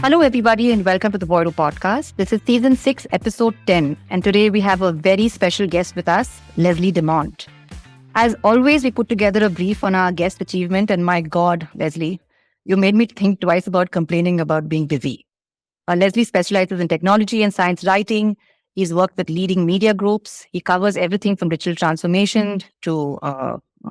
Hello, everybody, and welcome to the Voido podcast. This is season 6, episode 10. And today we have a very special guest with us, Leslie DeMont. As always, we put together a brief on our guest achievement. And my God, Leslie, you made me think twice about complaining about being busy. Leslie specializes in technology and science writing. He's worked with leading media groups. He covers everything from digital transformation to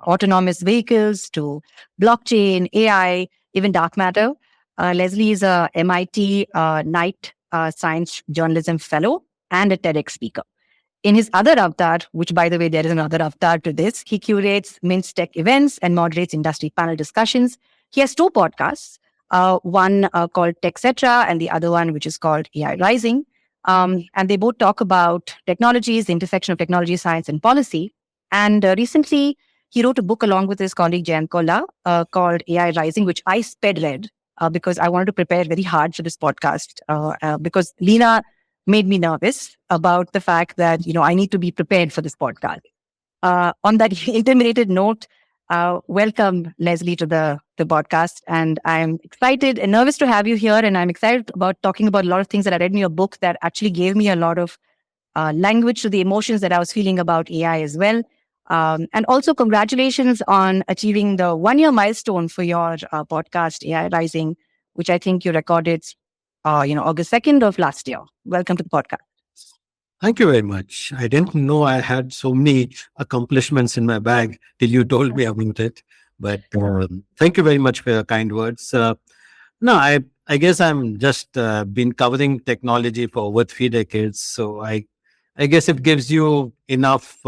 autonomous vehicles to blockchain, AI, even dark matter. Leslie is a MIT Knight Science Journalism Fellow and a TEDx speaker. In his other avatar, which by the way, there is another avatar to this, he curates Mint's tech events and moderates industry panel discussions. He has 2 podcasts, one called TechCetra and the other one which is called AI Rising. And they both talk about technologies, the intersection of technology, science, and policy. And recently, he wrote a book along with his colleague Jan Kolla called AI Rising, which I sped read because I wanted to prepare very hard for this podcast because Lena made me nervous about the fact that, I need to be prepared for this podcast. On that intimidated note, welcome, Leslie, to the podcast. And I'm excited and nervous to have you here. And I'm excited about talking about a lot of things that I read in your book that actually gave me a lot of language to the emotions that I was feeling about AI as well. And also congratulations on achieving the 1-year milestone for your podcast, AI Rising, which I think you recorded, August 2nd of last year. Welcome to the podcast. Thank you very much. I didn't know I had so many accomplishments in my bag till you told me about it. But thank you very much for your kind words. I guess I'm just been covering technology for over 3 decades. So I guess it gives you enough.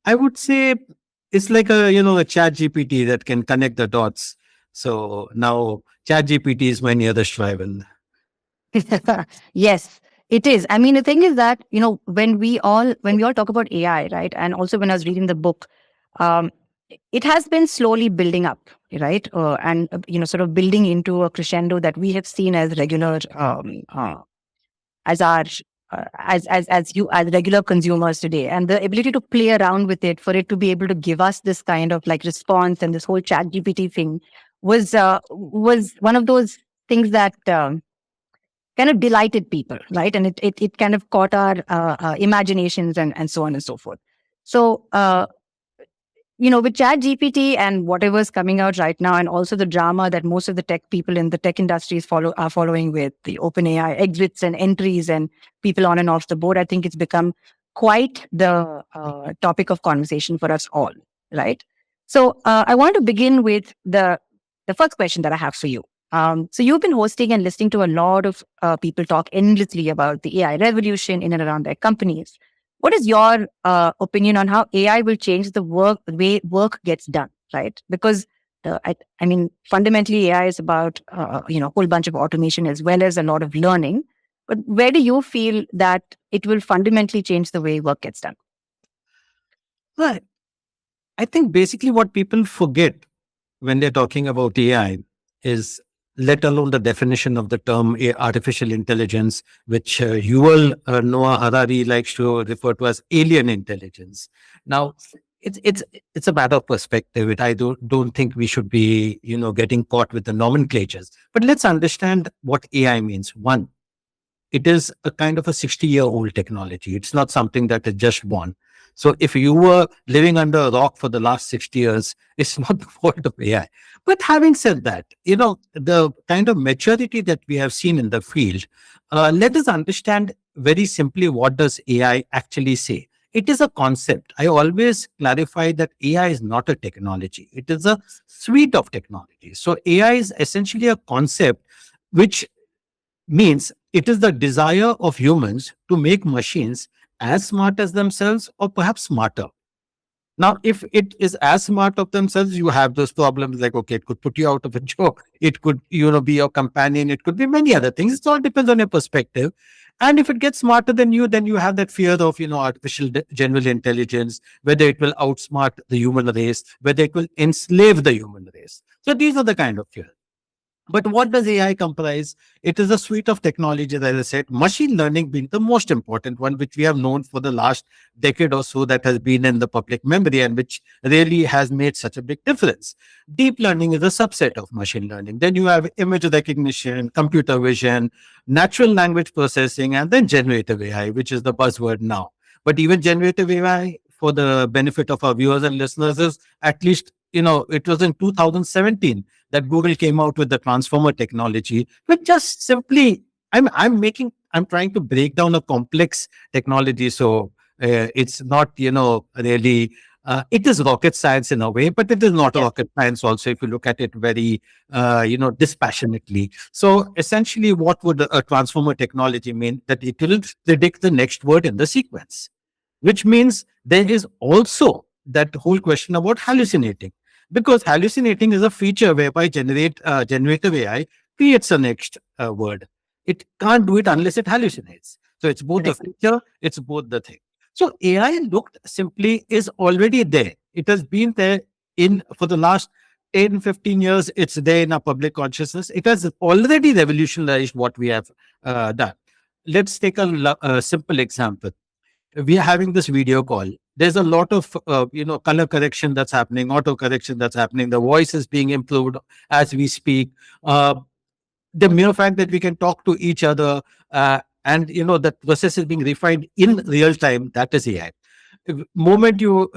I would say it's like a chat GPT that can connect the dots. So now chat GPT is my nearest rival. Yes, it is. I mean, the thing is that, when we all talk about AI, right? And also when I was reading the book, it has been slowly building up, right? Sort of building into a crescendo that we have seen as regular, as our, as regular consumers today. And the ability to play around with it, for it to be able to give us this kind of like response and this whole chat GPT thing was one of those things that, kind of delighted people, right? And it kind of caught our imaginations and so on and so forth. So, with Chat GPT and whatever's coming out right now, and also the drama that most of the tech people in the tech industries are following with the OpenAI exits and entries and people on and off the board, I think it's become quite the topic of conversation for us all, right? So I want to begin with the first question that I have for you. So you've been hosting and listening to a lot of people talk endlessly about the AI revolution in and around their companies. What is your opinion on how AI will change the way work gets done, right? Because fundamentally AI is about a whole bunch of automation as well as a lot of learning. But where do you feel that it will fundamentally change the way work gets done? Well, I think basically what people forget when they're talking about AI is, let alone the definition of the term artificial intelligence, which Yuval Noah Harari likes to refer to as alien intelligence. Now, it's a matter of perspective. I don't think we should be getting caught with the nomenclatures. But let's understand what AI means. One, it is a kind of a 60-year-old technology. It's not something that is just born. So if you were living under a rock for the last 60 years, it's not the fault of AI. But having said that, the kind of maturity that we have seen in the field, let us understand very simply, what does AI actually say? It is a concept. I always clarify that AI is not a technology. It is a suite of technologies. So AI is essentially a concept, which means it is the desire of humans to make machines as smart as themselves or perhaps smarter. Now, if it is as smart of themselves, you have those problems like, okay, it could put you out of a job. It could, be your companion. It could be many other things. It all depends on your perspective. And if it gets smarter than you, then you have that fear of, artificial general intelligence, whether it will outsmart the human race, whether it will enslave the human race. So these are the kind of fears. But what does AI comprise? It is a suite of technologies, as I said, machine learning being the most important one, which we have known for the last decade or so, that has been in the public memory and which really has made such a big difference. Deep learning is a subset of machine learning. Then you have image recognition, computer vision, natural language processing, and then generative AI, which is the buzzword now. But even generative AI, for the benefit of our viewers and listeners, is at least, it was in 2017 that Google came out with the transformer technology, which just simply, I'm trying to break down a complex technology. So it's not, really, it is rocket science in a way, but it is not Yes. rocket science also, if you look at it very, dispassionately. So essentially, what would a transformer technology mean? That it will predict the next word in the sequence, which means there is also that whole question about hallucinating, because hallucinating is a feature whereby generative AI creates a next word. It can't do it unless it hallucinates. So it's both a Correct. feature, it's both the thing. So AI looked simply is already there. It has been there in for the last 10, 15 years. It's there in our public consciousness. It has already revolutionized what we have done. Let's take a simple example. We are having this video call. There's a lot of color correction that's happening, auto correction that's happening. The voice is being improved as we speak. The mere fact that we can talk to each other, and that process is being refined in real time, that is AI. Moment you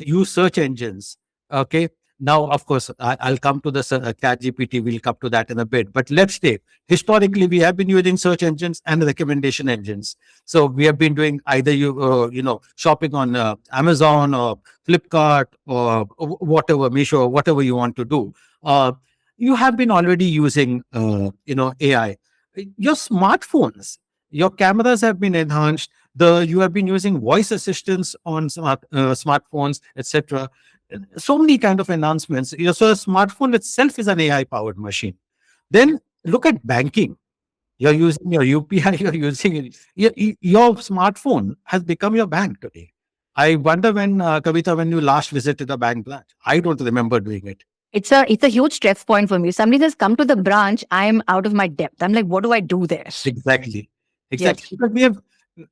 use search engines, okay. Now, of course, I'll come to the chat gpt, we'll come to that in a bit, but let's take historically, we have been using search engines and recommendation engines. So we have been doing either shopping on Amazon or Flipkart or whatever, Misho, whatever you want to do. You have been already using AI. Your smartphones, your cameras have been enhanced. You have been using voice assistants on smartphones, etc. So many kind of enhancements. So a smartphone itself is an AI powered machine. Then look at banking. You're using your UPI. You're using it. Your smartphone has become your bank today. I wonder when, Kavita, when you last visited a bank branch. I don't remember doing it. It's a huge stress point for me. Somebody says, come to the branch, I'm out of my depth. I'm like, what do I do there? Exactly. Exactly. Yes. Because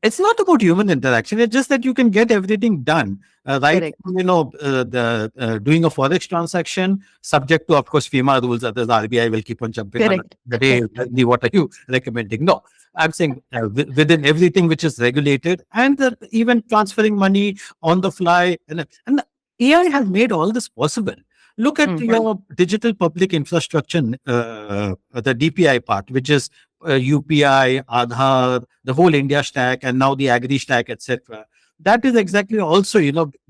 it's not about human interaction. It's just that you can get everything done. Right. Correct. Doing a forex transaction, subject to, of course, FEMA rules. Others, RBI will keep on jumping on Correct. the day. What are you recommending? No, I'm saying within everything which is regulated, and even transferring money on the fly. And AI has made all this possible. Look at your digital public infrastructure, the DPI part, which is UPI, Aadhaar, the whole India stack, and now the Agri stack, etc. That is exactly also,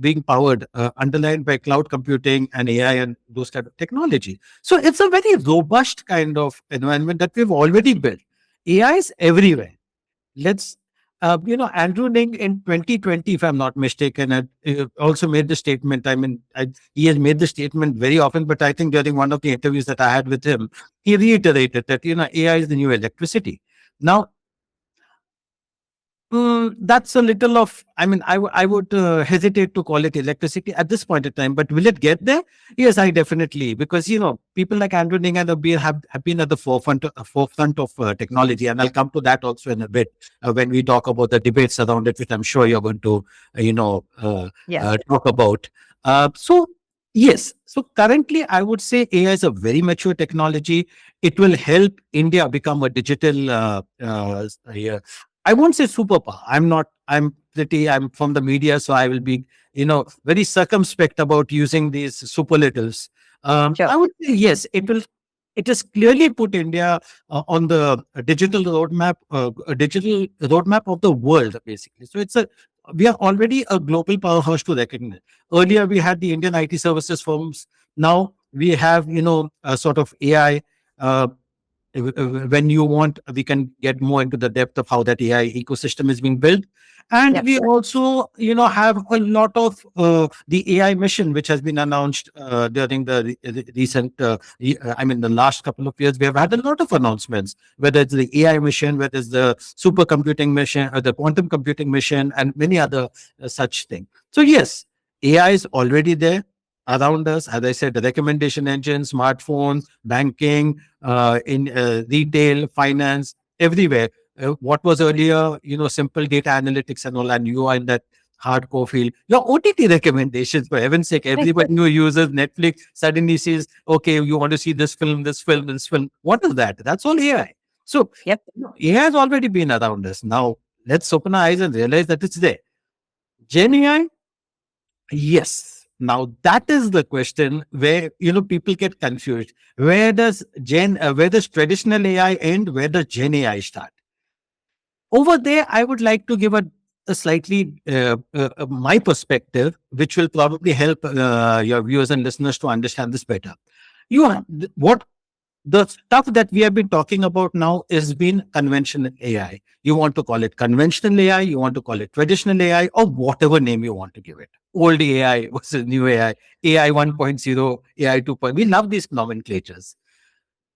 being powered, underlined by cloud computing and AI and those kind of technology. So it's a very robust kind of environment that we've already built. AI is everywhere. Let's, Andrew Ning in 2020, if I'm not mistaken, had also made the statement. I mean, he has made the statement very often, but I think during one of the interviews that I had with him, he reiterated that, AI is the new electricity. Now, that's a little of, I mean, I would hesitate to call it electricity at this point in time, but will it get there? Yes, I definitely, because, people like Andrew Ning and Abir have been at the forefront of technology. And I'll come to that also in a bit when we talk about the debates around it, which I'm sure you're going to, Yeah. talk about. So, yes. So currently, I would say AI is a very mature technology. It will help India become a digital I won't say superpower. I'm from the media, so I will be, very circumspect about using these superlatives. Sure. I would say yes, it has clearly put India on the digital roadmap of the world, basically. So we are already a global powerhouse to recognize. Earlier, we had the Indian IT services firms. Now we have, a sort of AI. When you want, we can get more into the depth of how that AI ecosystem is being built. And Yes. we also, have a lot of the AI mission, which has been announced during the recent, the last couple of years. We have had a lot of announcements, whether it's the AI mission, whether it's the supercomputing mission, or the quantum computing mission, and many other such things. So yes, AI is already there. around us. As I said, the recommendation engines, smartphones, banking, in retail, finance, everywhere. What was earlier, simple data analytics and all, and you are in that hardcore field. Your OTT recommendations, for heaven's sake, Right. everybody who uses Netflix suddenly says, okay, you want to see this film, this film, this film. What is that? That's all AI. So Yep. AI has already been around us. Now let's open our eyes and realize that it's there. Gen AI, yes. Now that is the question where people get confused. Where does traditional AI end? Where does Gen AI start? Over there, I would like to give a slightly my perspective, which will probably help your viewers and listeners to understand this better. What the stuff that we have been talking about now is been conventional AI. You want to call it conventional AI, you want to call it traditional AI, or whatever name you want to give it. Old AI versus new AI, AI 1.0, AI 2.0. We love these nomenclatures.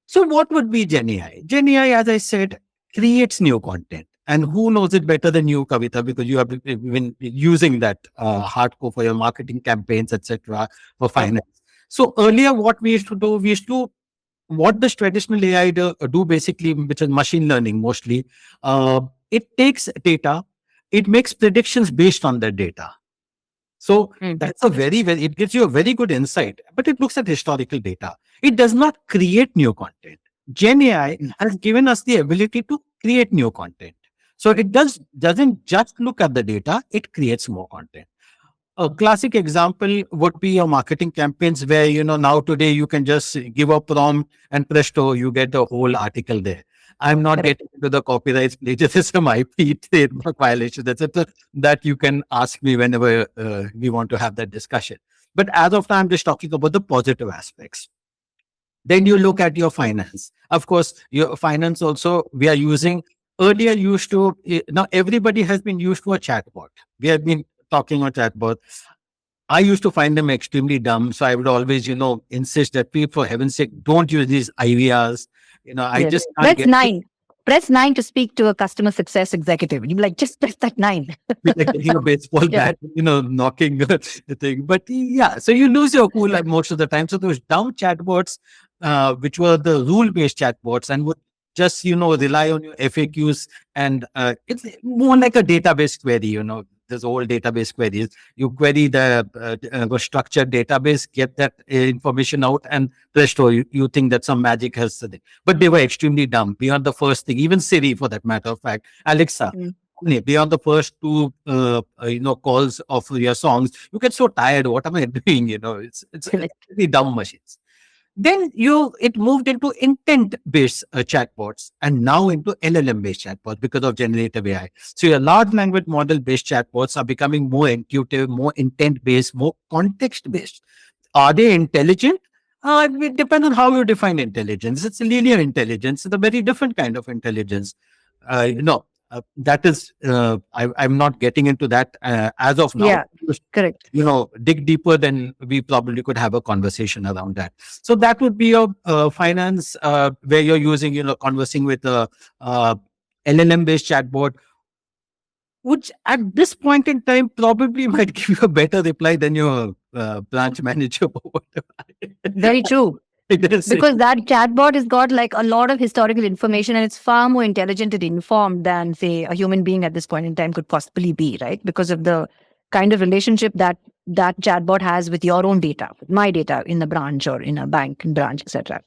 So, what would be Gen AI? Gen AI, as I said, creates new content. And who knows it better than you, Kavita, because you have been using that hardcore for your marketing campaigns, etc., for Yep. finance. So, earlier, what we used to do, what does traditional AI do basically, which is machine learning mostly? It takes data, it makes predictions based on that data. So Mm. that's it gives you a very good insight, but it looks at historical data. It does not create new content. Gen AI has given us the ability to create new content. So doesn't just look at the data, it creates more content. A classic example would be your marketing campaigns where, now today you can just give a prompt and presto, you get a whole article there. I'm not Correct. getting into the copyright plagiarism, IP, trademark violations, etc. That you can ask me whenever we want to have that discussion. But as of now, I'm just talking about the positive aspects. Then you look at your finance. Of course, your finance also, we are using, earlier used to, now everybody has been used to a chatbot. We have been talking on chatbot. I used to find them extremely dumb. So I would always, insist that people, for heaven's sake, don't use these IVRs. I Yes. just can't Press get it. 9. Press 9 to speak to a customer success executive. You're like, just press that 9. Be like getting a baseball Yeah. bat, knocking the thing. But yeah, so you lose your cool like most of the time. So those dumb chatbots, which were the rule-based chatbots and would just, rely on your FAQs, and it's more like a database query, there's old database queries. You query the structured database, get that information out, and presto, you think that some magic has said it. But they were extremely dumb beyond the first thing. Even Siri, for that matter of fact, Alexa, Mm. beyond the first two calls of your songs, you get so tired. What am I doing? It's Correct. really dumb machines. Then it moved into intent based chatbots, and now into LLM based chatbots because of generative AI. So your large language model based chatbots are becoming more intuitive, more intent based, more context based. Are they intelligent? It depends on how you define intelligence. It's linear intelligence. It's a very different kind of intelligence. That is, I'm not getting into that as of now. Yeah. Correct. Dig deeper, then we probably could have a conversation around that. So that would be your finance, where you're using, conversing with a LLM based chatbot, which at this point in time probably might give you a better reply than your branch manager or whatever. Very true. It is. Because that chatbot has got like a lot of historical information and it's far more intelligent and informed than, say, a human being at this point in time could possibly be, right? Because of the kind of relationship that that chatbot has with your own data, with my data in the branch or in a bank branch, etc.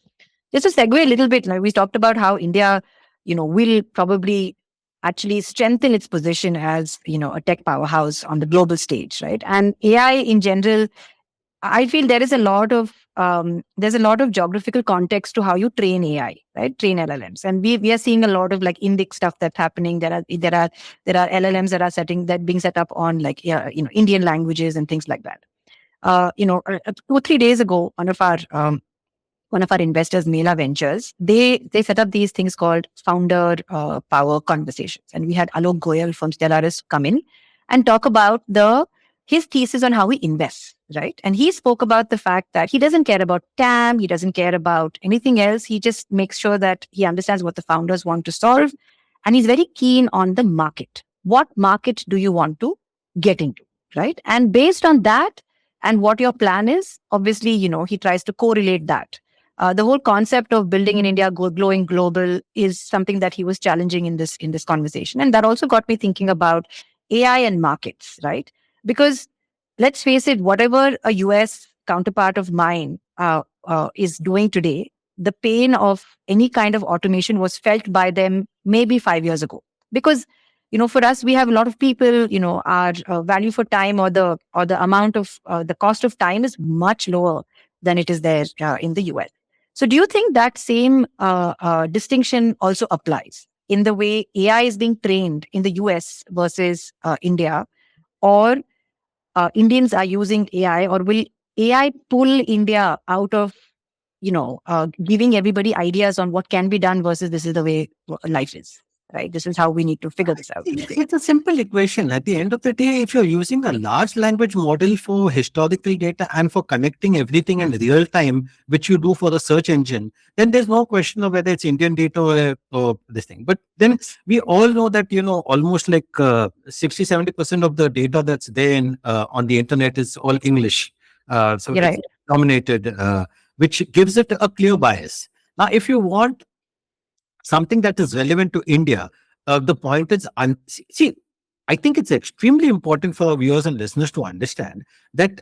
Just to segue a little bit, like we talked about how India, will probably actually strengthen its position as, a tech powerhouse on the global stage, right? And AI in general, I feel there's a lot of geographical context to how you train AI, right? Train LLMs, and we are seeing a lot of like index stuff that's happening. There are LLMs that being set up on like Indian languages and things like that. 2 or 3 days ago, one of our investors, Mela Ventures, they set up these things called founder power conversations, and we had Alok Goyal from ToyRus come in and talk about his thesis on how we invest, right? And he spoke about the fact that he doesn't care about TAM, he doesn't care about anything else. He just makes sure that he understands what the founders want to solve, and he's very keen on the market. What market do you want to get into, right? And based on that, and what your plan is. Obviously, he tries to correlate that. The whole concept of building in India, glowing global, is something that he was challenging in this conversation, and that also got me thinking about AI and markets, right? Because let's face it, whatever a US counterpart of mine is doing today, the pain of any kind of automation was felt by them maybe 5 years ago. Because for us, we have a lot of people. Our value for time, or the amount of the cost of time is much lower than it is there in the US. So, do you think that same distinction also applies in the way AI is being trained in the US versus India, or Indians are using AI, or will AI pull India out of giving everybody ideas on what can be done versus this is the way life is, right? This is how we need to figure this out. It's a simple equation. At the end of the day, if you're using a large language model for historical data and for connecting everything in real time, which you do for the search engine, then there's no question of whether it's Indian data or this thing. But then we all know that, almost like 60-70% of the data that's there on the internet is all English. So You're it's right. dominated, which gives it a clear bias. Now, if you want something that is relevant to India, the point is, see, I think it's extremely important for our viewers and listeners to understand that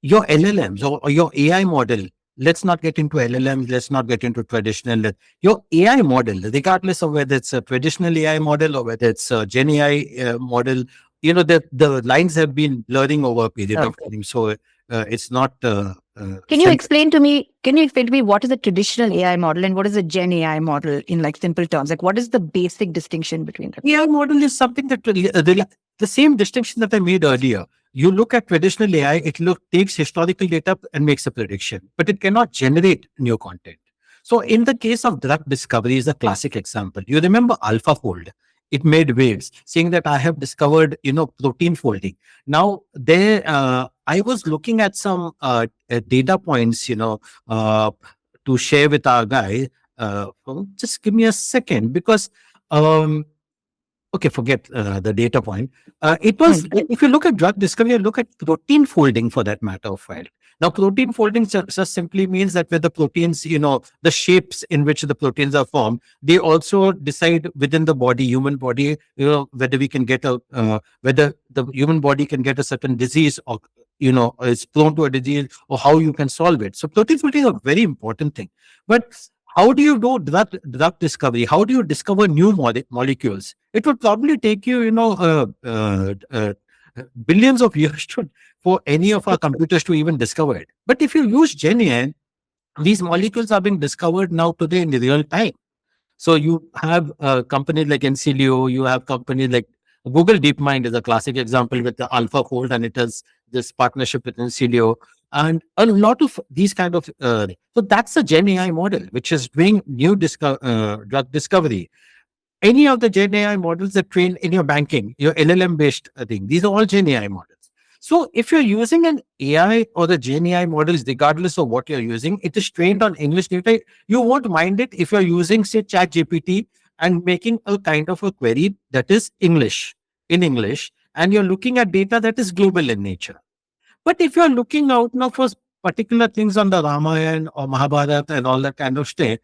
your LLMs or your AI model, let's not get into LLMs, let's not get into traditional, your AI model, regardless of whether it's a traditional AI model or whether it's a Gen AI model, the lines have been blurring over a period of time. So it's not. Can you explain to me? Can you explain to me what is a traditional AI model and what is a Gen AI model in like simple terms? Like, what is the basic distinction between them? AI model is something that the same distinction that I made earlier. You look at traditional AI, takes historical data and makes a prediction, but it cannot generate new content. So in the case of drug discovery is a classic example. You remember AlphaFold? It made waves saying that I have discovered, protein folding. Now there, I was looking at some data points, to share with our guy. Just give me a second because um, okay, forget the data point. It was, if you look at drug discovery, you look at protein folding for that matter of fact. Now, protein folding just simply means that where the proteins, the shapes in which the proteins are formed, they also decide within the body, human body, whether we can get whether the human body can get a certain disease or, is prone to a disease or how you can solve it. So, protein folding is a very important thing. But how do you do drug discovery? How do you discover new molecules? It would probably take you, billions of years for any of our computers to even discover it. But if you use Gen AI, these molecules are being discovered now today in real time. So you have companies like Encilio, you have companies like Google DeepMind is a classic example with the AlphaFold, and it has this partnership with Encilio, and a lot of these kind of. So that's a Gen AI model which is doing new drug discovery. Any of the Gen AI models that train in your banking, your LLM based thing, these are all Gen AI models. So if you're using an AI or the Gen AI models, regardless of what you're using, it is trained on English data. You won't mind it if you're using, say, Chat GPT and making a kind of a query that is in English, and you're looking at data that is global in nature. But if you're looking out now for particular things on the Ramayana or Mahabharata and all that kind of stuff,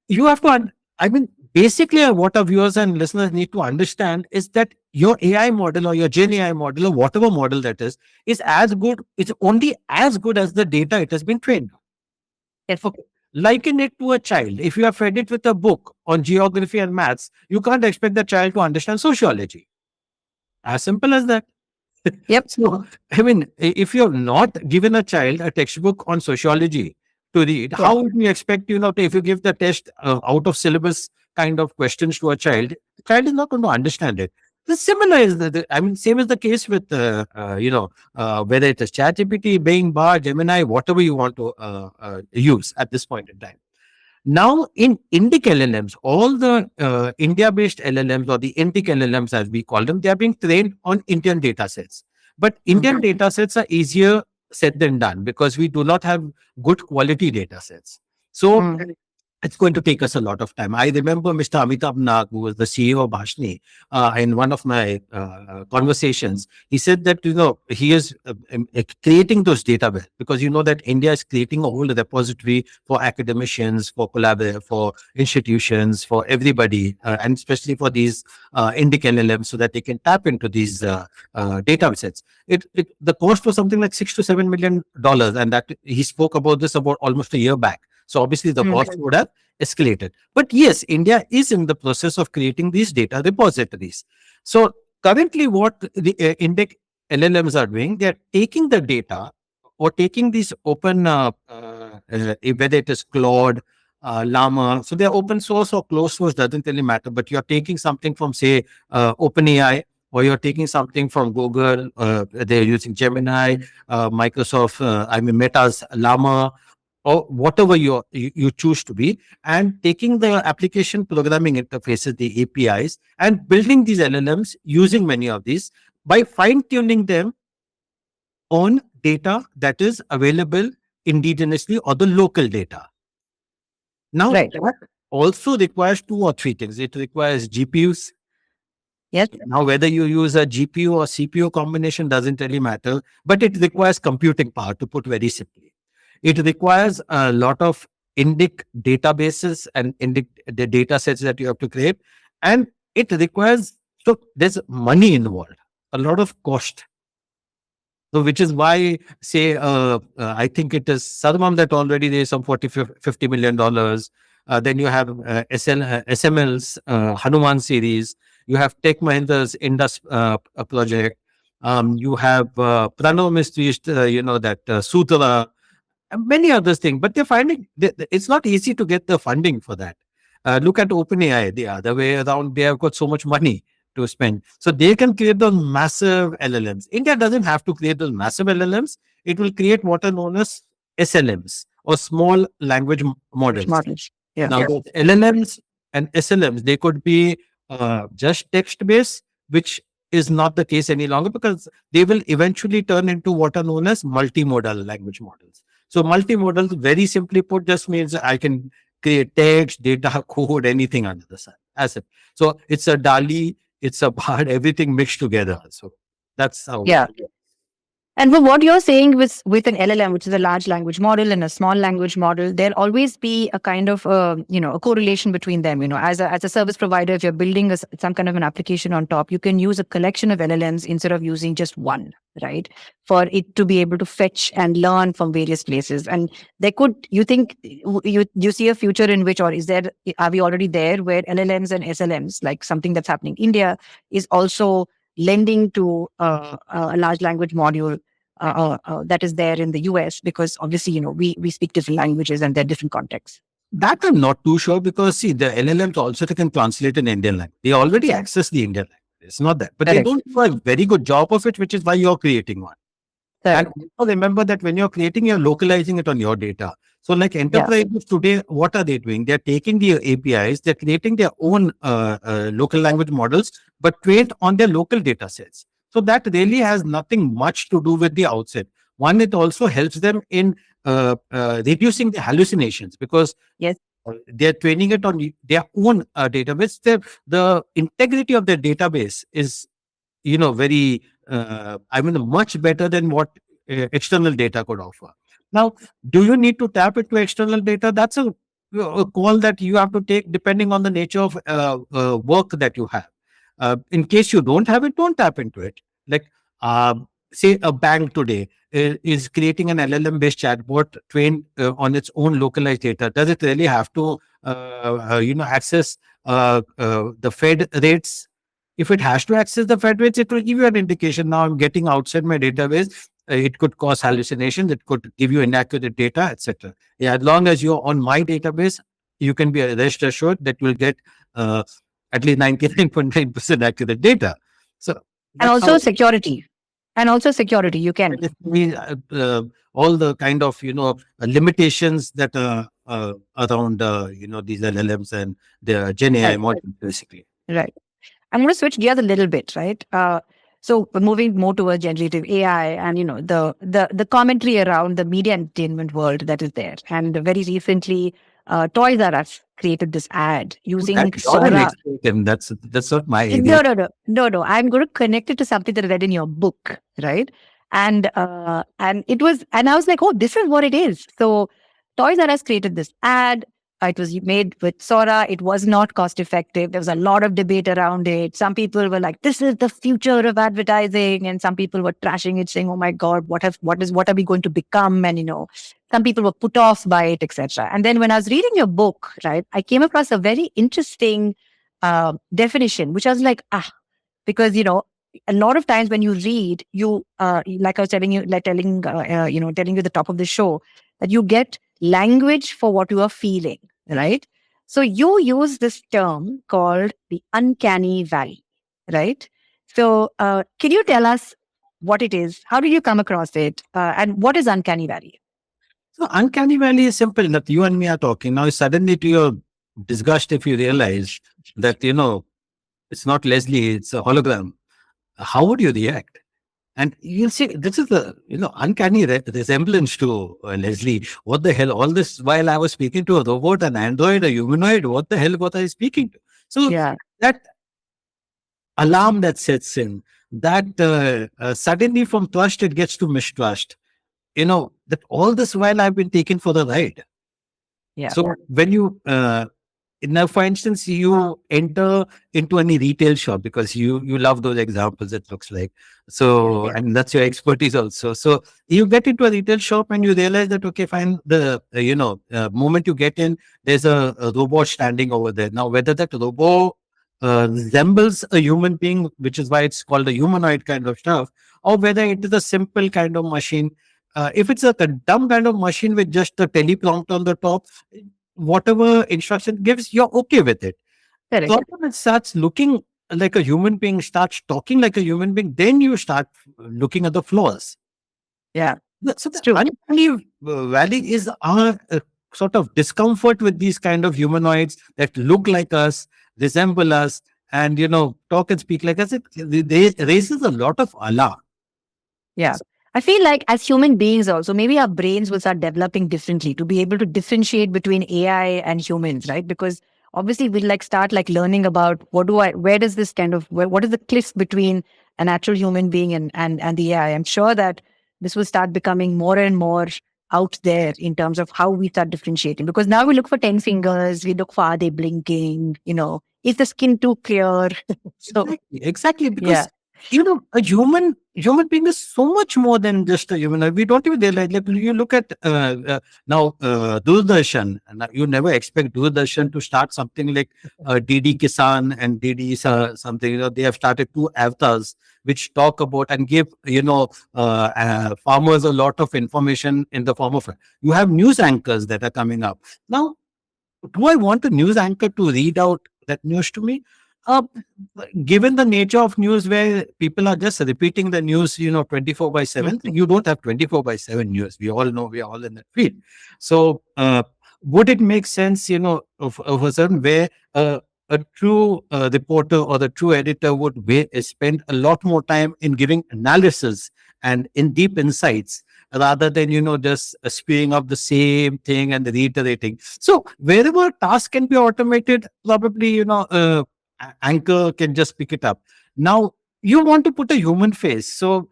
you have to, I mean, basically what our viewers and listeners need to understand is that your AI model or your Gen AI model or whatever model that is as good, it's only as good as the data it has been trained on. Yes. Okay. Liken it to a child. If you are fed it with a book on geography and maths, you can't expect the child to understand sociology. As simple as that. Yep. So, I mean, if you're not given a child a textbook on sociology to read, Yeah. how would you expect, if you give the test out of syllabus kind of questions to a child, the child is not going to understand it. The similar is I mean, same is the case with, whether it is ChatGPT, Bing, Bar, Gemini, whatever you want to use at this point in time. Now, in Indic LLMs, all the India-based LLMs or the Indic LLMs, as we call them, they are being trained on Indian data sets. But Indian data sets are easier said than done because we do not have good quality data sets. So, it's going to take us a lot of time. I remember Mr. Amitabh Nag, who was the CEO of Bhashni, in one of my conversations, he said that, he is creating those database because you know that India is creating a whole repository for academicians, for collaborators, for institutions, for everybody, and especially for these Indic LLMs so that they can tap into these data sets. The cost was something like $6 to $7 million, and that he spoke about this about almost a year back. So obviously the cost would have escalated. But yes, India is in the process of creating these data repositories. So currently what the Indic LLMs are doing, they're taking the data or taking these open, whether it is Claude, Llama. So they're open source or closed source, doesn't really matter. But you're taking something from, say, OpenAI, or you're taking something from Google. They're using Gemini, Microsoft, Meta's Llama, or whatever you choose to be, and taking the application programming interfaces, the APIs, and building these LLMs using many of these by fine tuning them on data that is available indigenously or the local data. Now, Right. that also requires two or three things. It requires GPUs. Yes. Now, whether you use a GPU or CPU combination doesn't really matter, but it requires computing power, to put very simply. It requires a lot of Indic databases and Indic the data sets that you have to create. And it requires, so there's money involved, a lot of cost. So which is why, say, I think it is Sarvam that already there's some $50 million. Then you have SML's Hanuman series. You have Tech Mahindra's Indus project. You have Pranav Mistri's, that Sutra, and many other things. But they're finding it's not easy to get the funding for that. Look at OpenAI, the other way around. They have got so much money to spend. So they can create those massive LLMs. India doesn't have to create those massive LLMs. It will create what are known as SLMs, or small language models. Yeah. Now, those LLMs and SLMs, they could be just text based, which is not the case any longer, because they will eventually turn into what are known as multimodal language models. So multimodal, very simply put, just means I can create text, data, code, anything under the sun. As it. So it's a DALI, it's a BARD, everything mixed together. So that's how. Yeah. And for what you're saying with an LLM, which is a large language model, and a small language model, there'll always be a kind of a correlation between them. As a service provider, if you're building some kind of an application on top, you can use a collection of LLMs instead of using just one, right? For it to be able to fetch and learn from various places. And you think you see a future in which, or are we already there, where LLMs and SLMs, like something that's happening in India, is also lending to a large language module that is there in the US, because obviously, we speak different languages and there are different contexts. That I'm not too sure, because see, the LLMs also can translate in Indian language. They already access the Indian language. It's not that, but Correct. they don't do a very good job of it, which is why you're creating one. Correct. And also remember that when you're creating, you're localizing it on your data. So like enterprises today, what are they doing? They're taking the APIs, they're creating their own local language models, but trained on their local data sets. So that really has nothing much to do with the outset. One, it also helps them in reducing the hallucinations, because Yes. they're training it on their own database. The integrity of their database is, very, much better than what external data could offer. Now, do you need to tap into external data? That's a call that you have to take depending on the nature of work that you have. In case you don't have it, don't tap into it. Like, say, a bank today is creating an LLM-based chatbot trained on its own localized data. Does it really have to, access the Fed rates? If it has to access the Fed rates, it will give you an indication. Now I'm getting outside my database. It could cause hallucinations. It could give you inaccurate data, etc. Yeah, as long as you're on my database, you can be rest assured that you'll get at least 99.9% accurate data. So, and also security. You can. All the kind of limitations that are around these LLMs and the Gen AI models, basically. Right. I'm going to switch gears a little bit, right? So we're moving more towards generative AI, and the commentary around the media entertainment world that is there. And very recently, Toys R Us created this ad That using you're an Sora. expert in. That's not my area. No. I'm going to connect it to something that I read in your book, right? And it was, and I was like, oh, this is what it is. So Toys R Us created this ad. It was made with Sora. It was not cost effective. There was a lot of debate around it. Some people were like, "This is the future of advertising," and some people were trashing it, saying, "Oh my God, what are we going to become?" And some people were put off by it, etc. And then when I was reading your book, right, I came across a very interesting definition, which I was like, because a lot of times when you read, like I was telling you, like telling you the top of the show, that you get language for what you are feeling, right? So you use this term called the uncanny valley, right? So can you tell us what it is? How did you come across it? And what is uncanny valley? So uncanny valley is simple enough. You and me are talking now. Suddenly, to your disgust, if you realize that it's not Leslie, it's a hologram, how would you react? And you'll see this is the uncanny resemblance to Leslie. What the hell? All this while I was speaking to a robot, an android, a humanoid. What the hell was I speaking to? So Yeah, that alarm that sets in, that suddenly from trust it gets to mistrust. That all this while I've been taken for the ride. yeah, So when you now, for instance, you enter into any retail shop because you love those examples. It looks like so, and that's your expertise also. So you get into a retail shop and you realize that okay, fine. The moment you get in, there's a robot standing over there. Now, whether that robot resembles a human being, which is why it's called a humanoid kind of stuff, or whether it is a simple kind of machine. If it's a dumb kind of machine with just a teleprompter on the top, whatever instruction gives, you're okay with it. correct. So when it starts looking like a human being, starts talking like a human being, then you start looking at the flaws. Yeah, So it's the true. uncanny valley is our sort of discomfort with these kind of humanoids that look like us, resemble us, and talk and speak like us. They raises a lot of alarm. Yeah. I feel like as human beings also, maybe our brains will start developing differently to be able to differentiate between AI and humans, right? Because obviously we'll start learning about where does this what is the cliff between a natural human being and the AI? I'm sure that this will start becoming more and more out there in terms of how we start differentiating. Because now we look for 10 fingers, we look for are they blinking, is the skin too clear? So Exactly, yeah, because a human being is so much more than just a human. We don't even realize. Like you look at now Doordarshan, and you never expect Doordarshan to start something like DD Kisan and DD something. They have started two avatars which talk about and give farmers a lot of information in the form of. You have news anchors that are coming up now. Do I want a news anchor to read out that news to me? Uh, Given the nature of news where people are just repeating the news, 24 by 7, you don't have 24 by 7 news. We all know we are all in that field. So, would it make sense, of a certain way, a true reporter or the true editor would spend a lot more time in giving analysis and in deep insights rather than just spewing up the same thing and reiterating. So wherever task can be automated, probably anchor can just pick it up. Now you want to put a human face. So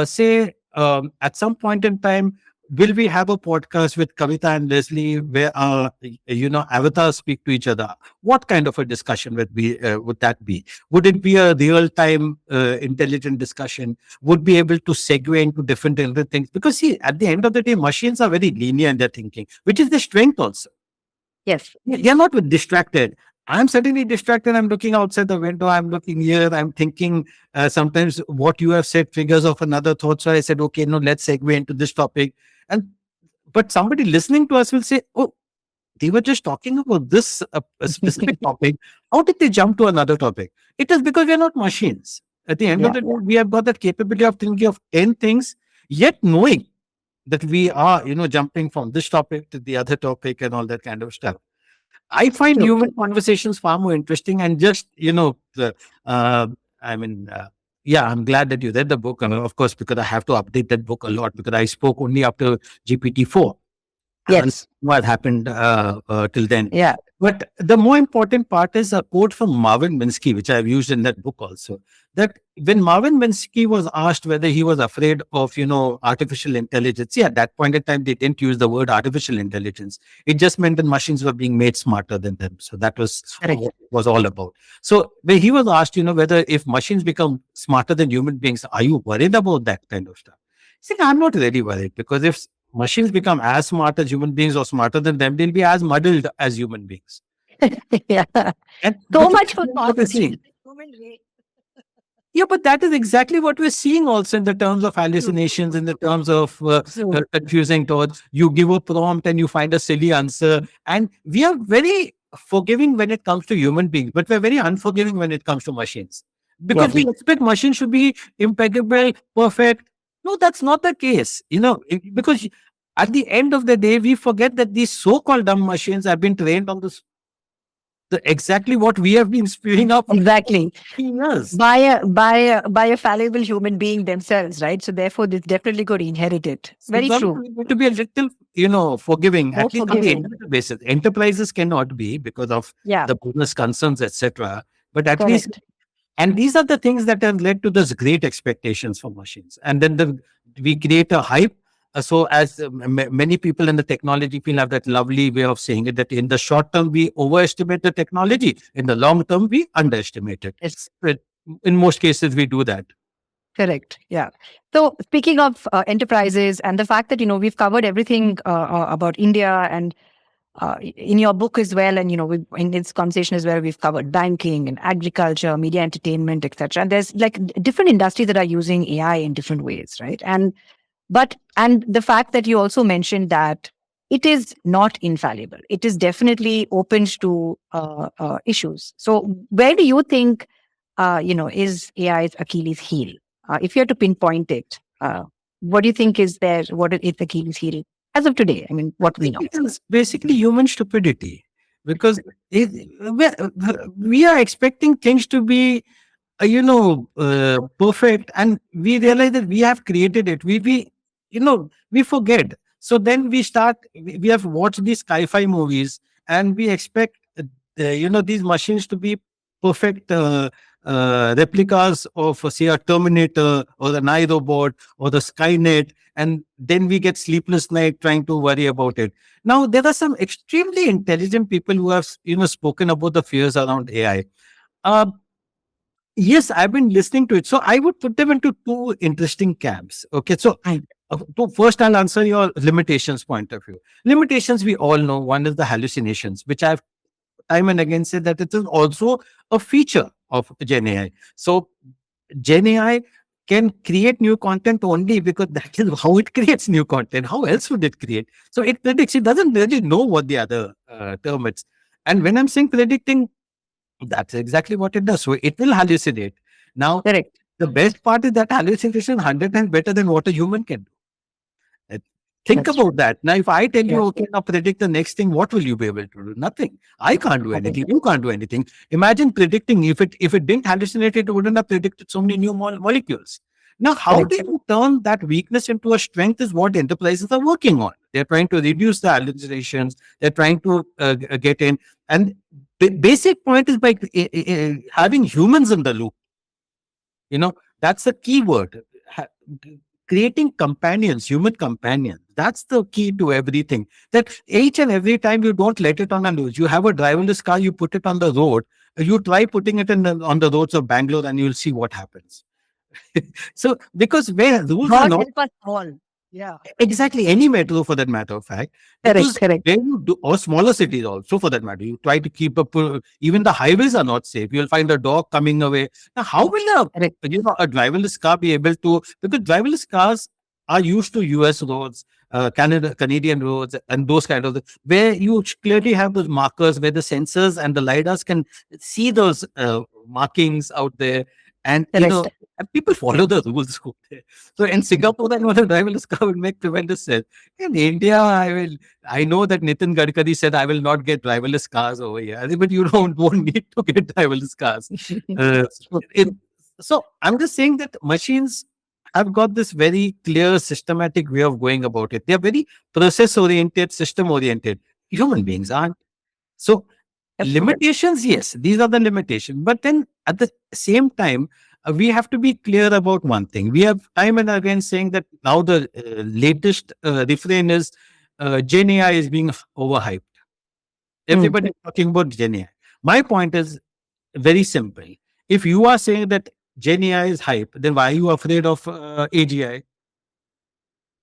say at some point in time, will we have a podcast with Kavita and Leslie where avatars speak to each other? What kind of a discussion would that be? Would it be a real time intelligent discussion? Would be able to segue into different things? Because see, at the end of the day, machines are very linear in their thinking, which is the strength also. yes, You're not distracted. I'm certainly distracted. I'm looking outside the window. I'm looking here. I'm thinking sometimes what you have said triggers of another thought. So I said, okay, no, let's segue into this topic. And but somebody listening to us will say, oh, they were just talking about this a specific topic. How did they jump to another topic? It is because we are not machines. At the end of yeah, the day, we have got that capability of thinking of 10 things, yet knowing that we are, jumping from this topic to the other topic and all that kind of stuff. I find true. human conversations far more interesting and just, I mean, yeah, I'm glad that you read the book. And of course, because I have to update that book a lot because I spoke only after GPT-4. Yes. what happened till then. Yeah. But the more important part is a quote from Marvin Minsky, which I've used in that book also. That when Marvin Minsky was asked whether he was afraid of, artificial intelligence, see, at that point in time, they didn't use the word artificial intelligence. It just meant that machines were being made smarter than them. So that was Correct. what it was all about. So when he was asked, whether if machines become smarter than human beings, are you worried about that kind of stuff? See, I'm not really worried, because if machines become as smart as human beings or smarter than them, they'll be as muddled as human beings. Yeah. And So which is much for what we're positive. seeing. Yeah, but that is exactly what we're seeing also in the terms of hallucinations, in the terms of confusing thoughts. You give a prompt and you find a silly answer. And we are very forgiving when it comes to human beings, but we're very unforgiving when it comes to machines. Because Yes. we expect machines should be impeccable, perfect. No, that's not the case. Because at the end of the day, we forget that these so-called dumb machines have been trained on exactly what we have been spewing up for Exactly. years. By a fallible human being themselves, right? So therefore, this definitely could inherit it. So Very government true. is going to be a little, forgiving, More at least on the forgiving. individual basis. Enterprises cannot be because of Yeah. the business concerns, etc. But at least, Correct. and these are the things that have led to this great expectations for machines. And then we create a hype. So as many people in the technology field have that lovely way of saying it, that in the short term, we overestimate the technology. In the long term, we underestimate it. Yes. But in most cases, we do that. Correct. Yeah. So speaking of enterprises and the fact that we've covered everything about India and in your book as well, and in this conversation as well, we've covered banking and agriculture, media, entertainment, etc. And there's like different industries that are using AI in different ways, right? And the fact that you also mentioned that it is not infallible, it is definitely open to issues. So where do you think is AI's Achilles heel? If you had to pinpoint it, what do you think is there? What is its Achilles heel as of today? I mean, what we know. It is basically human stupidity, because we are expecting things to be perfect, and we realize that we have created it. We forget. So then we start. We have watched these sci-fi movies, and we expect these machines to be perfect replicas of, say, a Terminator or an iRobot or the Skynet, and then we get sleepless night trying to worry about it. Now there are some extremely intelligent people who have spoken about the fears around AI. Yes, I've been listening to it. So I would put them into two interesting camps. Okay. So first, I'll answer your limitations point of view. Limitations, we all know. One is the hallucinations, which I've time and again said that it is also a feature of Gen AI. So Gen AI can create new content only because that is how it creates new content. How else would it create? So it predicts. It doesn't really know what the other term is. And when I'm saying predicting, that's exactly what it does. So it will hallucinate. Now, Correct. the best part is that hallucination 100 times better than what a human can do. Uh, Think That's true. about that. Now, if I tell you, Yeah. okay, now predict the next thing, what will you be able to do? Nothing. I can't do Nothing. anything. You can't do anything. Imagine predicting. If it didn't hallucinate, it wouldn't have predicted so many new molecules. Now, how do Correct. you turn that weakness into a strength is what enterprises are working on. They're trying to reduce the hallucinations. They're trying to get in. And the basic point is by having humans in the loop. That's the key word. Creating companions, human companions. That's the key to everything. That each and every time you don't let it on a loose. You have a driverless car, you put it on the road. You try putting it on the roads of Bangalore, and you'll see what happens. So, because where rules are God not help us all. Yeah. exactly any metro for that matter of fact, Correct. because Correct. when you do, or smaller cities also for that matter, you try to keep up. Even the highways are not safe. You'll find a dog coming away. Now, how will Correct. a driverless car be able to? Because driverless cars are used to U.S. roads, Canadian roads, and those kind of where you clearly have those markers where the sensors and the lidars can see those markings out there, and Correct. and people follow the rules out there. So in Singapore, I know the driverless car will make tremendous sense. In India, I know that Nitin Gadkari said, I will not get driverless cars over here. But you won't need to get driverless cars. Uh, it, so I'm just saying that machines have got this very clear, systematic way of going about it. They are very process oriented, system oriented. Human beings aren't. So Yep. limitations, yes, these are the limitations. But then at the same time, we have to be clear about one thing. We have time and again saying that now the latest refrain is Gen AI is being overhyped. Mm. Everybody is talking about Gen AI. My point is very simple. If you are saying that Gen AI is hype, then why are you afraid of AGI?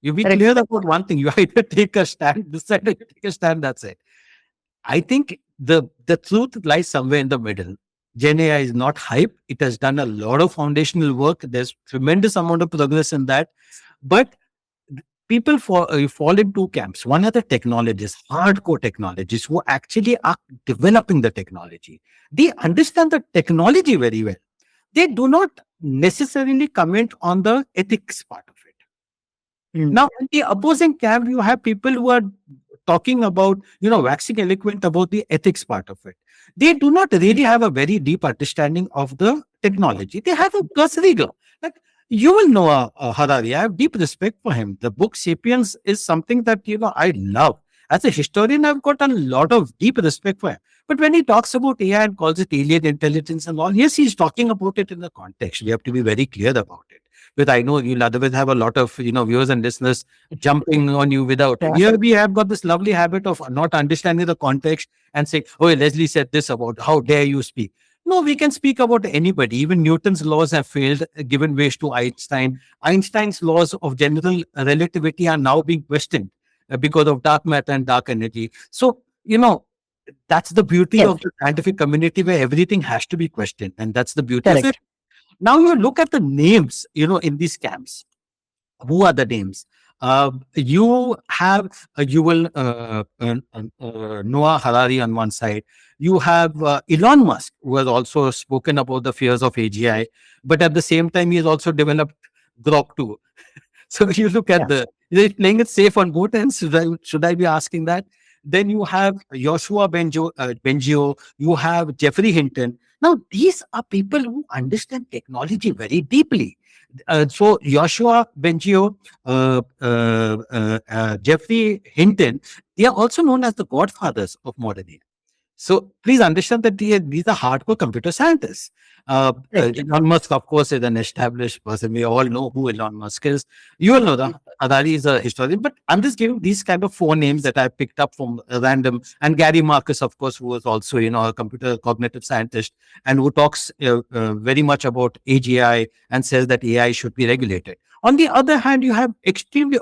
You be Correct. clear about one thing. You either take a stand this side or you take a stand that side. I think the truth lies somewhere in the middle. Gen AI is not hype. It has done a lot of foundational work. There's tremendous amount of progress in that. But people fall in two camps. One are the technologists, hardcore technologists who actually are developing the technology. They understand the technology very well. They do not necessarily comment on the ethics part of it. Mm. Now, in the opposing camp, you have people who are talking about, waxing eloquent about the ethics part of it. They do not really have a very deep understanding of the technology. They have a cursory glance. Like, you will know Harari. I have deep respect for him. The book Sapiens is something that, I love. As a historian, I've got a lot of deep respect for him. But when he talks about AI and calls it alien intelligence and all, yes, he's talking about it in the context. We have to be very clear about it. But I know you'll otherwise have a lot of viewers and listeners jumping on you without. Yeah. Here we have got this lovely habit of not understanding the context and saying, "Oh, Leslie said this about. How dare you speak?" No, we can speak about anybody. Even Newton's laws have failed, given way to Einstein. Einstein's laws of general relativity are now being questioned because of dark matter and dark energy. So that's the beauty Yes. of the scientific community where everything has to be questioned, and that's the beauty of it. Correct. Now you look at the names, in these camps. Who are the names? You have Noah Harari on one side. You have Elon Musk, who has also spoken about the fears of AGI, but at the same time, he has also developed Grok 2. So you look at Yeah. is it playing it safe on both ends? Should I be asking that? Then you have Joshua Bengio, you have Jeffrey Hinton. Now, these are people who understand technology very deeply. So Joshua Bengio, Jeffrey Hinton, they are also known as the godfathers of modern AI. So please understand that these are hardcore computer scientists. Correct. Elon Musk, of course, is an established person. We all know who Elon Musk is. You all know that Adari is a historian, but I'm just giving these kind of four names that I picked up from random. And Gary Marcus, of course, who was also, a computer cognitive scientist and who talks very much about AGI and says that AI should be regulated. On the other hand, you have extremely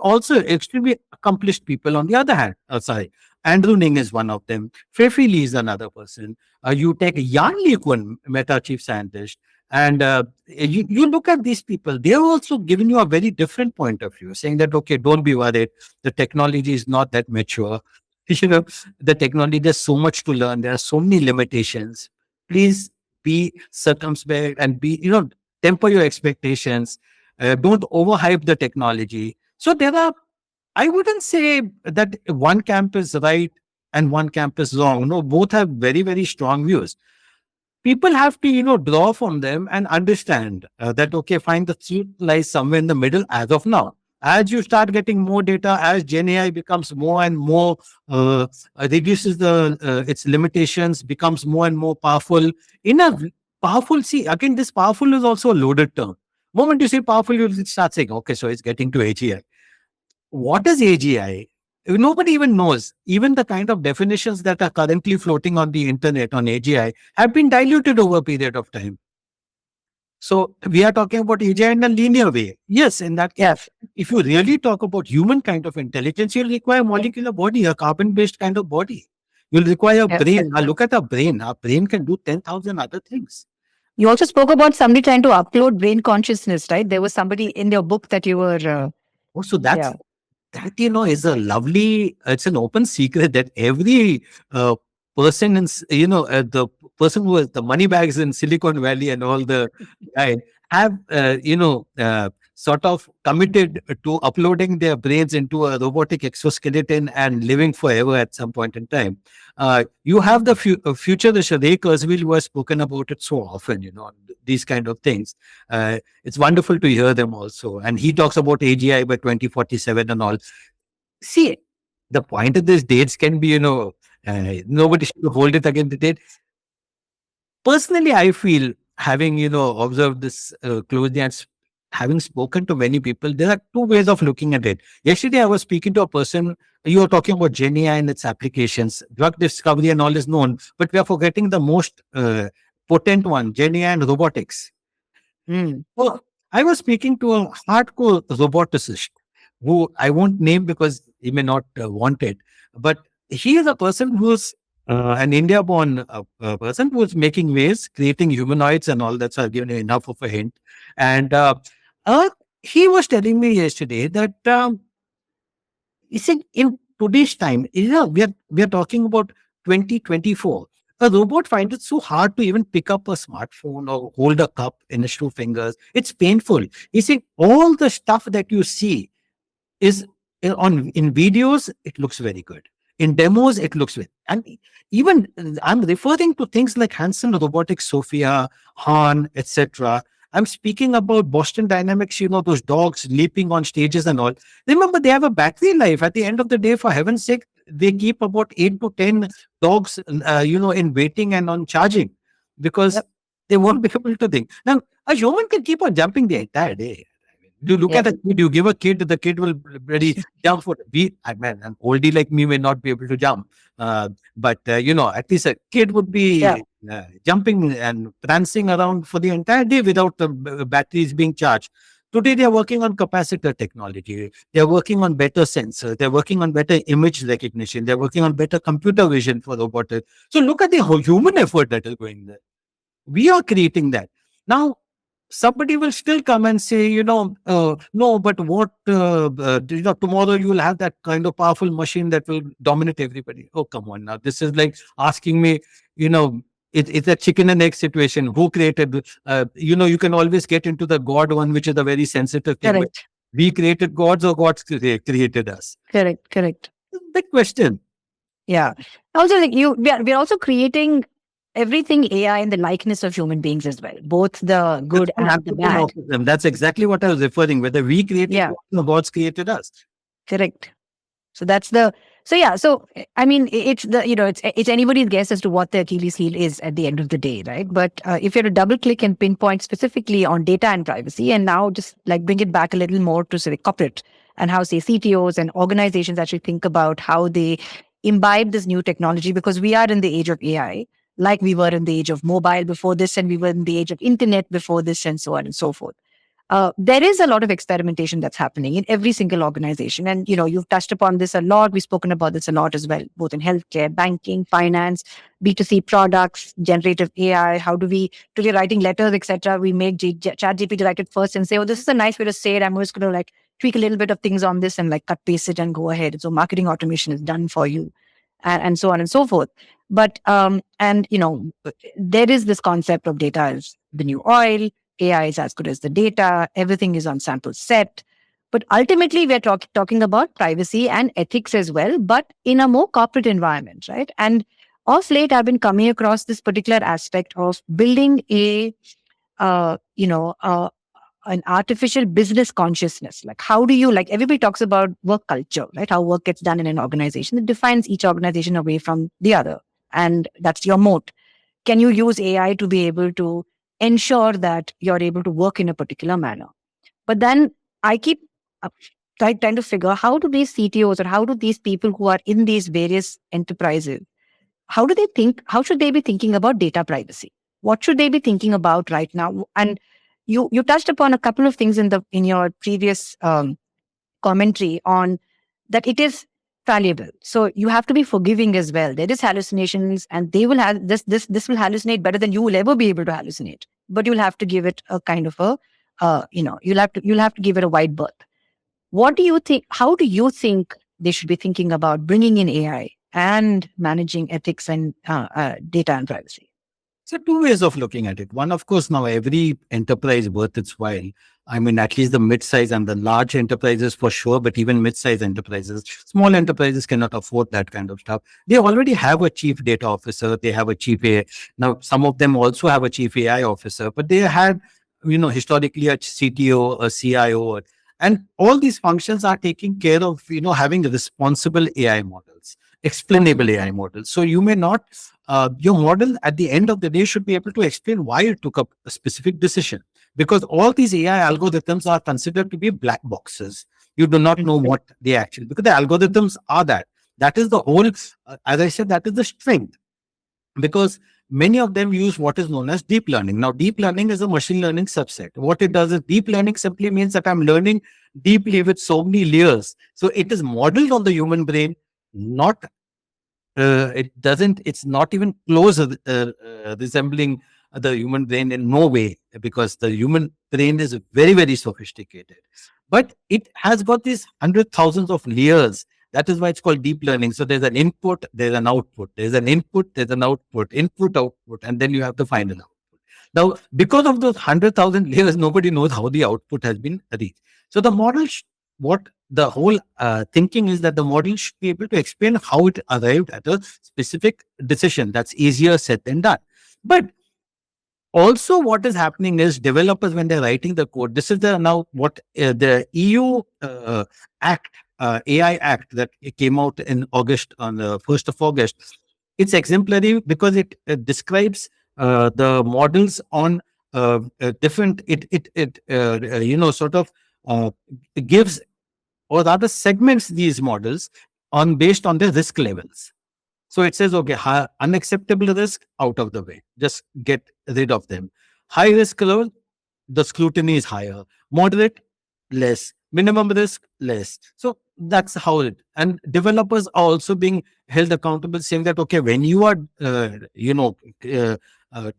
accomplished people on the other hand. Sorry, Andrew Ning is one of them. Feifei Lee is another person. You take Yan Liquan, Meta chief scientist, and you look at these people, they're also giving you a very different point of view, saying that, okay, don't be worried. The technology is not that mature. You know, the technology, there's so much to learn. There are so many limitations. Please be circumspect and temper your expectations. Don't overhype the technology. So there are, I wouldn't say that one camp is right and one camp is wrong. No, both have very, very strong views. People have to, draw from them and understand that, okay, fine, the truth lies somewhere in the middle as of now. As you start getting more data, as Gen AI becomes more and more, reduces its limitations, becomes more and more powerful. In a powerful, see, again, this powerful is also a loaded term. Moment you say powerful, you start saying, okay, so it's getting to AGI. What is AGI? Nobody even knows. Even the kind of definitions that are currently floating on the internet on AGI have been diluted over a period of time. So we are talking about AGI in a linear way. Yes, in that case, Yes. if you really talk about human kind of intelligence, you'll require a molecular body, a carbon-based kind of body. You'll require a Yes. brain. Now look at our brain. Our brain can do 10,000 other things. You also spoke about somebody trying to upload brain consciousness, right? There was somebody in your book that you were. Also, Yeah. that is a lovely, it's an open secret that every person in the person who has the money bags in Silicon Valley and all the guy have sort of committed to uploading their brains into a robotic exoskeleton and living forever at some point in time. You have the futurist Ray Kurzweil, who has spoken about it so often, these kind of things. It's wonderful to hear them also. And he talks about AGI by 2047 and all. See, the point of these dates can be, nobody should hold it against the date. Personally, I feel, having, observed this closely and having spoken to many people, there are two ways of looking at it. Yesterday, I was speaking to a person. You were talking about GenAI and its applications. Drug discovery and all is known, but we are forgetting the most potent one, GenAI and robotics. Well, I was speaking to a hardcore roboticist who I won't name because he may not want it, but he is a person who's an India-born person who's making waves, creating humanoids and all that. So I've given you enough of a hint. And uh, he was telling me yesterday that he said in today's time, we are talking about 2024. A robot finds it so hard to even pick up a smartphone or hold a cup in his two fingers. It's painful. You see, all the stuff that you see is in videos, it looks very good. In demos, it looks very, and even I'm referring to things like Hanson Robotics, Sophia, Han, etc. I'm speaking about Boston Dynamics, those dogs leaping on stages and all. Remember, they have a battery life. At the end of the day, for heaven's sake, they keep about 8 to 10 dogs, in waiting and on charging, because they won't be able to think. Now, a human can keep on jumping the entire day. You look at a kid, you give a kid, the kid will really jump for man, an oldie like me may not be able to jump. But at least a kid would be jumping and prancing around for the entire day without the batteries being charged. Today, they are working on capacitor technology. They are working on better sensors. They're working on better image recognition. They're working on better computer vision for robotics. So look at the whole human effort that is going there. We are creating that. Now, somebody will still come and say, no, but what, tomorrow you will have that kind of powerful machine that will dominate everybody. Oh, come on now. This is like asking me, it's a chicken and egg situation. Who created, you can always get into the God one, which is a very sensitive thing. Correct. We created gods or gods created us? Correct. Big question. Yeah. Also, we're also creating everything AI in the likeness of human beings as well, both the good and the bad. That's exactly what I was referring. Whether we created gods or gods created us. Correct. So that's so I mean, it's it's anybody's guess as to what the Achilles heel is at the end of the day, right? But if you're to double click and pinpoint specifically on data and privacy, and now just like bring it back a little more to say corporate and how say CTOs and organizations actually think about how they imbibe this new technology, because we are in the age of AI, like we were in the age of mobile before this, and we were in the age of internet before this, and so on and so forth. There is a lot of experimentation that's happening in every single organization. And, you've touched upon this a lot. We've spoken about this a lot as well, both in healthcare, banking, finance, B2C products, generative AI. How do we, to be writing letters, etc. We make ChatGPT write it first and say, oh, this is a nice way to say it. I'm just going to tweak a little bit of things on this and cut, paste it and go ahead. So marketing automation is done for you, and so on and so forth. But, there is this concept of data as the new oil. AI is as good as the data. Everything is on sample set. But ultimately, we're talking about privacy and ethics as well, but in a more corporate environment, right? And of late, I've been coming across this particular aspect of building an artificial business consciousness. Like, how do you, everybody talks about work culture, right? How work gets done in an organization. It defines each organization away from the other. And that's your moat. Can you use AI to be able to ensure that you're able to work in a particular manner? But then I keep trying to figure, how do these CTOs or how do these people who are in these various enterprises, how do they think, how should they be thinking about data privacy? What should they be thinking about right now? And you touched upon a couple of things in your previous commentary on that it is fallible. So you have to be forgiving as well. There is hallucinations, and they will have this will hallucinate better than you will ever be able to hallucinate. But you'll have to give it a kind of you'll have to give it a wide berth. What do you think? How do you think they should be thinking about bringing in AI and managing ethics and data and privacy? So two ways of looking at it. One, of course, now every enterprise worth its while. I mean, at least the mid-size and the large enterprises for sure, but even mid-size enterprises, small enterprises cannot afford that kind of stuff. They already have a chief data officer. They have a chief AI. Now, some of them also have a chief AI officer, but they had, historically a CTO, a CIO, and all these functions are taking care of, having responsible AI models, explainable AI models. So you may not your model at the end of the day should be able to explain why it took up a specific decision, because all these AI algorithms are considered to be black boxes. You do not know what they actually, because the algorithms are that. That is the whole, as I said, that is the strength, because many of them use what is known as deep learning. Now, deep learning is a machine learning subset. What it does is deep learning simply means that I'm learning deeply with so many layers. So it is modeled on the human brain, not it's not even close resembling the human brain in no way, because the human brain is very, very sophisticated. But it has got these hundred thousands of layers. That is why it's called deep learning. So there's an input, there's an output, there's an input, there's an output, input, output, and then you have the final output. Now, because of those 100,000 layers, nobody knows how the output has been reached. So the model, what the whole thinking is that the model should be able to explain how it arrived at a specific decision. That's easier said than done. But also, what is happening is developers, when they're writing the code, this is the now what the EU Act, AI Act that came out in August, on the 1st of August. It's exemplary because it describes the models on different. Sort of uh, gives, or rather segments these models on based on their risk levels. So it says, okay, unacceptable risk, out of the way, just get rid of them. High risk level, the scrutiny is higher. Moderate, less. Minimum risk, less. So that's how it. And developers are also being held accountable, saying that, okay, when you are, uh,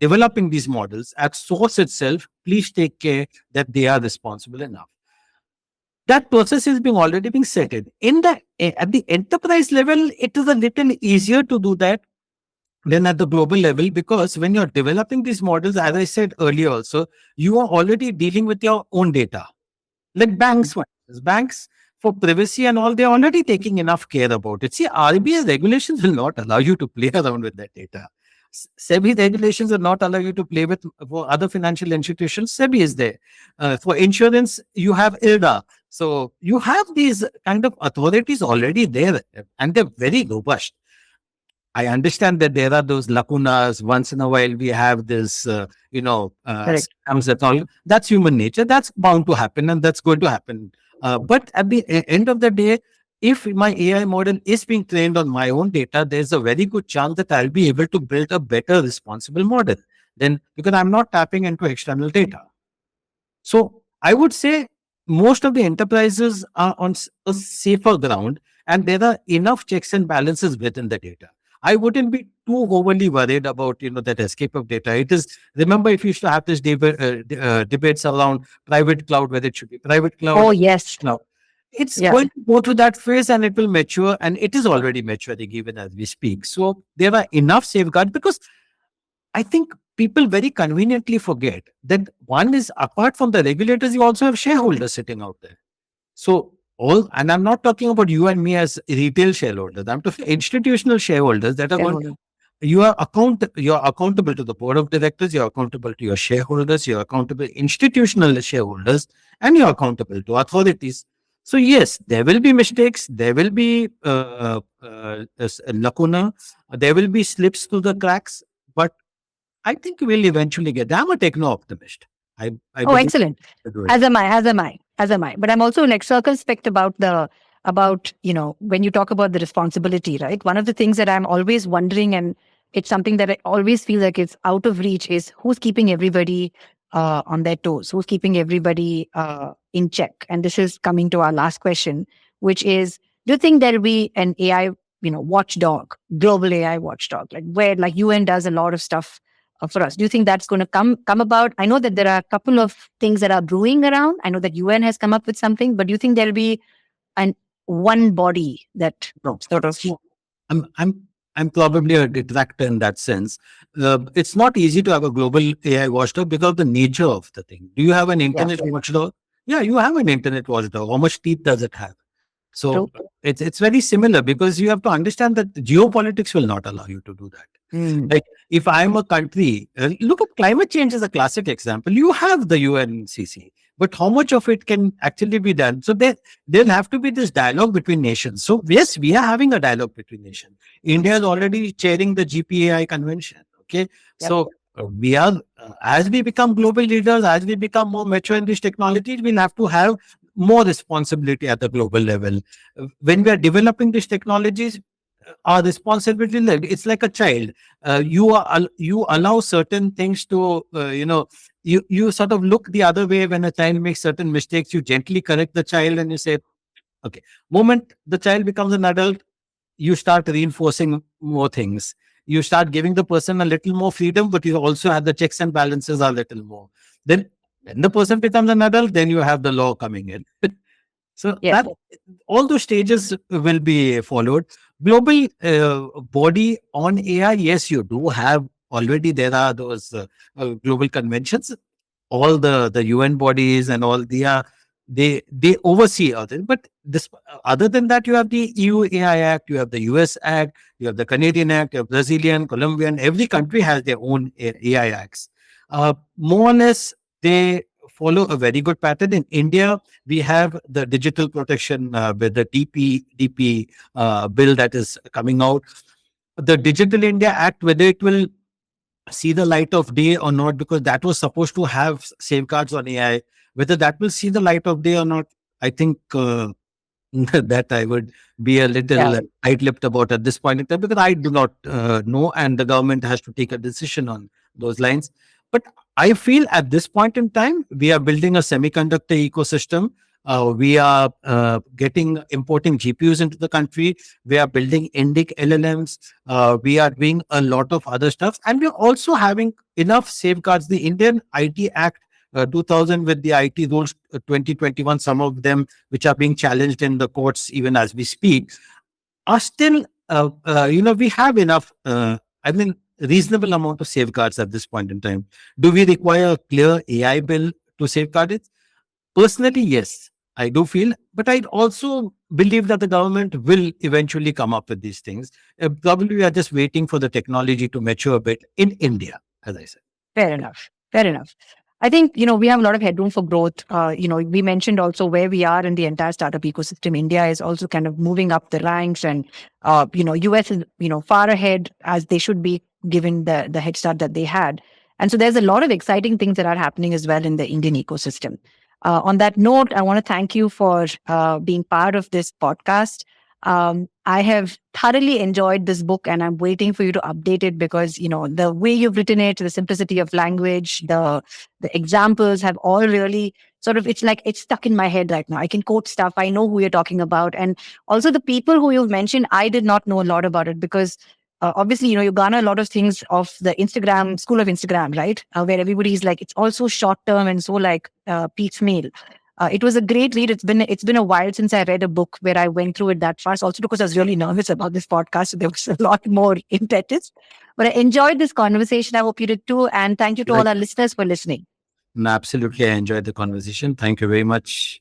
developing these models at source itself, please take care that they are responsible enough. That process is being already being set in the at the enterprise level. It is a little easier to do that than at the global level, because when you're developing these models, as I said earlier also, you are already dealing with your own data. Like banks, for instance, banks, for privacy and all, they're already taking enough care about it. See, RBI regulations will not allow you to play around with that data. SEBI regulations will not allow you to play with. For other financial institutions, SEBI is there. For insurance, you have IRDA. So you have these kind of authorities already there, and they're very robust. I understand that there are those lacunas. Once in a while, we have this, Correct. scams and all. That's human nature. That's bound to happen, and that's going to happen. But at the end of the day, if my AI model is being trained on my own data, there's a very good chance that I'll be able to build a better, responsible model. Then, because I'm not tapping into external data. So I would say most of the enterprises are on a safer ground, and there are enough checks and balances within the data. I wouldn't be too overly worried about that escape of data. It is, remember, if you used to have this debates around private cloud, whether it should be private cloud Oh, or yes. cloud. It's Yeah. going to go through that phase, and it will mature, and it is already maturing even as we speak. So there are enough safeguards, because I think people very conveniently forget that one is, apart from the regulators, you also have shareholders sitting out there. So all, and I'm not talking about you and me as retail shareholders. I'm talking institutional shareholders that are going. Shareholder. You're accountable to the board of directors. You're accountable to your shareholders. You're accountable institutional shareholders, and you're accountable to authorities. So yes, there will be mistakes. There will be lacuna. There will be slips through the cracks. But I think we'll eventually get there. I'm a techno optimist. I Oh, believe excellent. we'll do it. As am I, as am I, as am I. But I'm also like circumspect about when you talk about the responsibility, right? One of the things that I'm always wondering, and it's something that I always feel like it's out of reach, is who's keeping everybody on their toes, who's keeping everybody in check. And this is coming to our last question, which is: do you think there'll be an AI, watchdog, global AI watchdog, like where like UN does a lot of stuff for us? Do you think that's going to come about? I know that there are a couple of things that are brewing around. I know that UN has come up with something, but do you think there'll be an one body that No, sort of? no. I'm I'm probably a detractor in that sense. It's not easy to have a global AI watchdog because of the nature of the thing. Do you have an Yeah, internet watchdog? Yeah, you have an internet watchdog. How much teeth does it have? So true. it's very similar because you have to understand that geopolitics will not allow you to do that. Mm. Like if I'm a country, look at climate change as a classic example. You have the UNCC, but how much of it can actually be done? So there'll have to be this dialogue between nations. So yes, we are having a dialogue between nations. India is already chairing the GPAI convention. Okay, Yep. so we are as we become global leaders, as we become more mature in these technologies, we'll have to have more responsibility at the global level. When we are developing these technologies, our responsibility, it's like a child. You allow certain things to you sort of look the other way when a child makes certain mistakes. You gently correct the child and you say, okay. Moment the child becomes an adult, you start reinforcing more things. You start giving the person a little more freedom, but you also have the checks and balances a little more. Then when the person becomes an adult, then you have the law coming in. So Yes. that all those stages will be followed. Global body on AI, yes, you do have already. There are those global conventions. All the UN bodies and all they oversee others. But this other than that, you have the EU AI Act, you have the US Act, you have the Canadian Act, you have Brazilian, Colombian. Every country has their own AI acts. More or less, they follow a very good pattern. In India, we have the digital protection with the DP bill that is coming out. The Digital India Act, whether it will see the light of day or not, because that was supposed to have safeguards on AI. Whether that will see the light of day or not, I think that I would be a Yeah. little tight-lipped about at this point in time, because I do not know, and the government has to take a decision on those lines. But I feel at this point in time, we are building a semiconductor ecosystem. We are getting importing GPUs into the country. We are building Indic LLMs. We are doing a lot of other stuff, and we're also having enough safeguards. The Indian IT Act 2000 with the IT rules 2021, some of them which are being challenged in the courts even as we speak, are still, we have enough, reasonable amount of safeguards at this point in time. Do we require a clear AI bill to safeguard it? Personally, yes, I do feel, but I also believe that the government will eventually come up with these things. Probably we are just waiting for the technology to mature a bit in India, as I said. Fair enough. Fair enough. I think, we have a lot of headroom for growth. We mentioned also where we are in the entire startup ecosystem. India is also kind of moving up the ranks and, US is, far ahead as they should be given the head start that they had. And so there's a lot of exciting things that are happening as well in the Indian ecosystem. On that note, I want to thank you for being part of this podcast. I have thoroughly enjoyed this book and I'm waiting for you to update it because, the way you've written it, the simplicity of language, the examples have all really sort of, it's like it's stuck in my head right now. I can quote stuff. I know who you're talking about. And also the people who you've mentioned, I did not know a lot about it because obviously, you garner a lot of things off the Instagram, school of Instagram, right? Where everybody's like, it's also short term and so like piecemeal. It was a great read. It's been a while since I read a book where I went through it that fast. Also because I was really nervous about this podcast, so there was a lot more impetus. But I enjoyed this conversation. I hope you did too. And thank you to all Like, our listeners for listening. absolutely, I enjoyed the conversation. Thank you very much.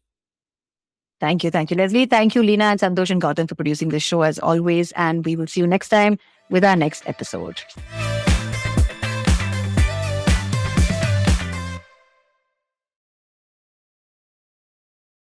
Thank you, Leslie. Thank you, Lina and Santosh and Gautam for producing this show as always. And we will see you next time with our next episode.